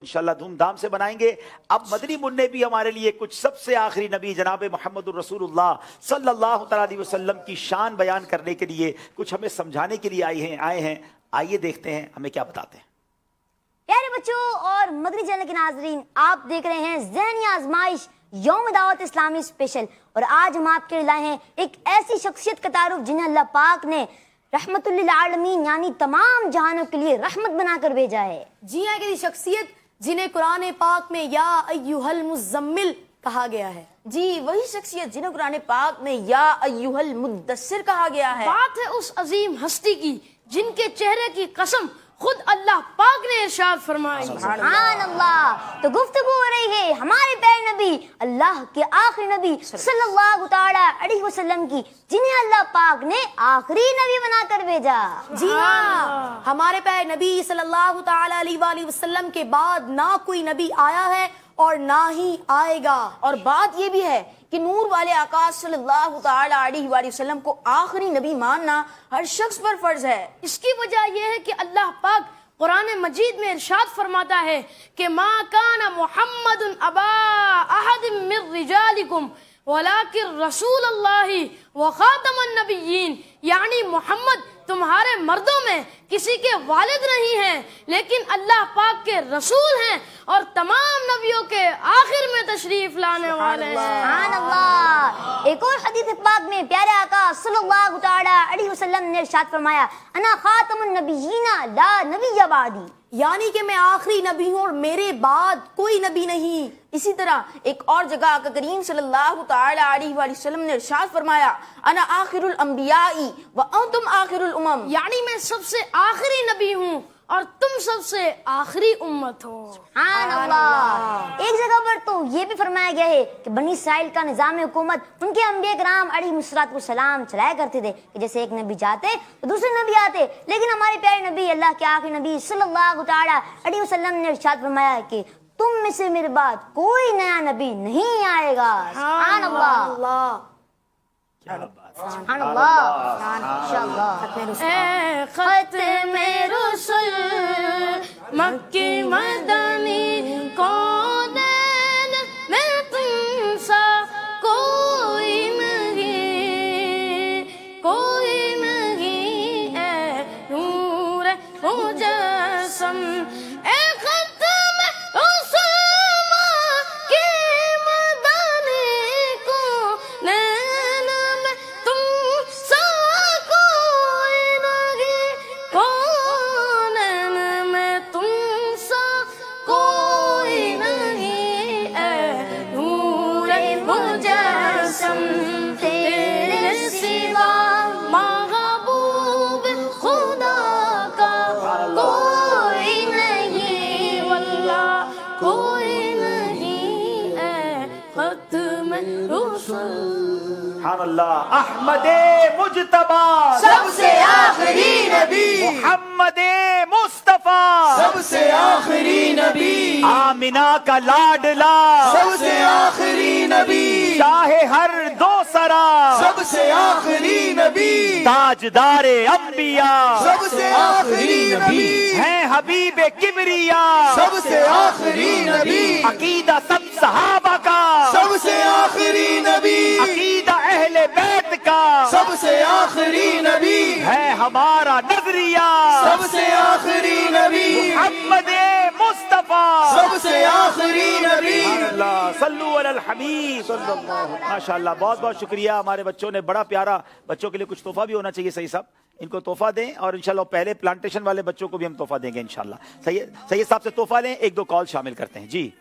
इंशाल्लाह धूमधाम से बनाएंगे। अब मदनी मुन्ने भी हमारे लिए कुछ सबसे आखिरी नबी जनाब मोहम्मद रसूलुल्लाह सल्लल्लाहु अलैहि वसल्लम की शान बयान करने के लिए कुछ हमें समझाने के लिए आए हैं। आइए देखते हैं हमें क्या बताते हैं। प्यारे बच्चों और मदनी चैनल के नाजरीन, आप देख रहे हैं ज़हनी आजमाइश यौम दावत इस्लामी स्पेशल, और आज हम आपके लिए लाए हैं एक ऐसी शख्सियत का तारुफ जिन्हें अल्लाह पाक ने रहमतुल लिल आलमीन यानी तमाम जहानों के लिए रहमत बनाकर भेजा है। जी हाँ, की शख्सियत जिन्हें कुरान पाक में या अय्युहल मुज़म्मिल कहा गया है। जी वही शख्सियत जिन्हें कुरान पाक में या अय्युहल मुद्दस्सिर कहा गया है। बात है उस अजीम हस्ती की जिनके चेहरे की कसम खुद अल्लाह पाक ने इरशाद फरमाई। सुभान अल्लाह। तो गुफ्तगू हो रही है हमारे प्यारे नबी अल्लाह के आखिरी नबी सल्लल्लाहु ताला अलैहि वसल्लम की, जिन्हें अल्लाह पाक ने आखिरी नबी बनाकर भेजा। जी हाँ, हमारे प्यारे नबी सल्लल्लाहु ताला अलैहि वसल्लम के बाद ना कोई नबी आया है और ना ही आएगा। और बात ये भी है कि नूर वाले आका सल्लल्लाहु ताला अलैहि वसल्लम को आखिरी नबी मानना हर शख्स पर फर्ज है। इसकी वजह यह है कि अल्लाह पाक कुरान मजीद में इरशाद फरमाता है कि मा काना मुहम्मदुन अबा अहद मिन रिजालिकुम वलाकिन रसूलुल्लाहि व खातमुन नबिय्यीन, यानी मोहम्मद तुम्हारे मर्दों में किसी के वालिद नहीं हैं लेकिन अल्लाह पाक के रसूल हैं और तमाम नबियों के आखिर में तशरीफ लाने वाले हैं। सुभान अल्लाह। एक और हदीस पाक में प्यारे आका सल्लल्लाहु ताला अलैहि वसल्लम ने इरशाद फरमाया, अना खातमुन नबिय्यीना ला नबिय्य बादी, यानी कि मैं आखिरी नबी हूँ और मेरे बाद कोई नबी नहीं। इसी तरह एक और जगह आका करीम सल्लल्लाहु ताला अलैहि वसल्लम ने इरशाद फरमाया, अना आखिरुल अंबियाई व अंतुम आखिरुल उमम, यानी मैं सबसे आखिरी नबी हूँ और तुम सबसे आखिरी उम्मत हो। सुभान अल्लाह। एक जगह पर तो ये भी फरमाया गया है कि बनी इस्राइल का निज़ाम हुकूमत उनके अंबिया किराम अलैहिस्सलाम चलाया करते थे कि जैसे एक नबी जाते तो दूसरे नबी आते, लेकिन हमारे प्यारे नबी अल्लाह के आखिरी नबी सल्लल्लाहु ताला अलैहि वसल्लम ने इरशाद फरमाया कि तुम में से मेरे बाद कोई नया नबी नहीं आएगा। सुभान अल्लाह। सुभान अल्लाह। ए खत्मे रसूल मक्की मदनी कौनैन में तुमसा कोई नहीं ए नूर मुजस्सम, ए खत्मे रसूल मक्की मदनी कौनैन में तुमसा कोई नहीं, कौनैन में तुमसा कोई नहीं, ए नूर मुजस्सम, तेरे सिवा महबूब खुदा का कोई नहीं, वल्लाह कोई नहीं, ए खत्म रसूल। सुभान अल्लाह। अहमदे मुजतबा सबसे आखिरी नबी, मोहम्मदे मुस्तफा सबसे आखिरी नबी, आमिना का लाडला सबसे आखिरी नबी, चाहे हर दो सरा सबसे आखिरी नबी, ताजदारे अंबिया सबसे आखिरी नबी, है हबीबे किबरिया सबसे आखिरी नबी, अकीदा सब सहाबा का सबसे आखिरी नबी, अकीदा अहले बैत का सबसे आखिरी नबी, है हमारा नजरिया सबसे आखिरी नबी, मोहम्मदे मुस्तफा सबसे आखिरी नबी। अल्लाह सल्लु अलल हबीब। माशाअल्लाह, बहुत बहुत शुक्रिया। हमारे बच्चों ने बड़ा प्यारा, बच्चों के लिए कुछ तोहफा भी होना चाहिए। सही साहब इनको तोहफा दें और इंशाल्लाह पहले प्लांटेशन वाले बच्चों को भी हम तोहफा देंगे इंशाल्लाह। सही साहब से तोहफा लें, एक दो कॉल शामिल करते हैं। जी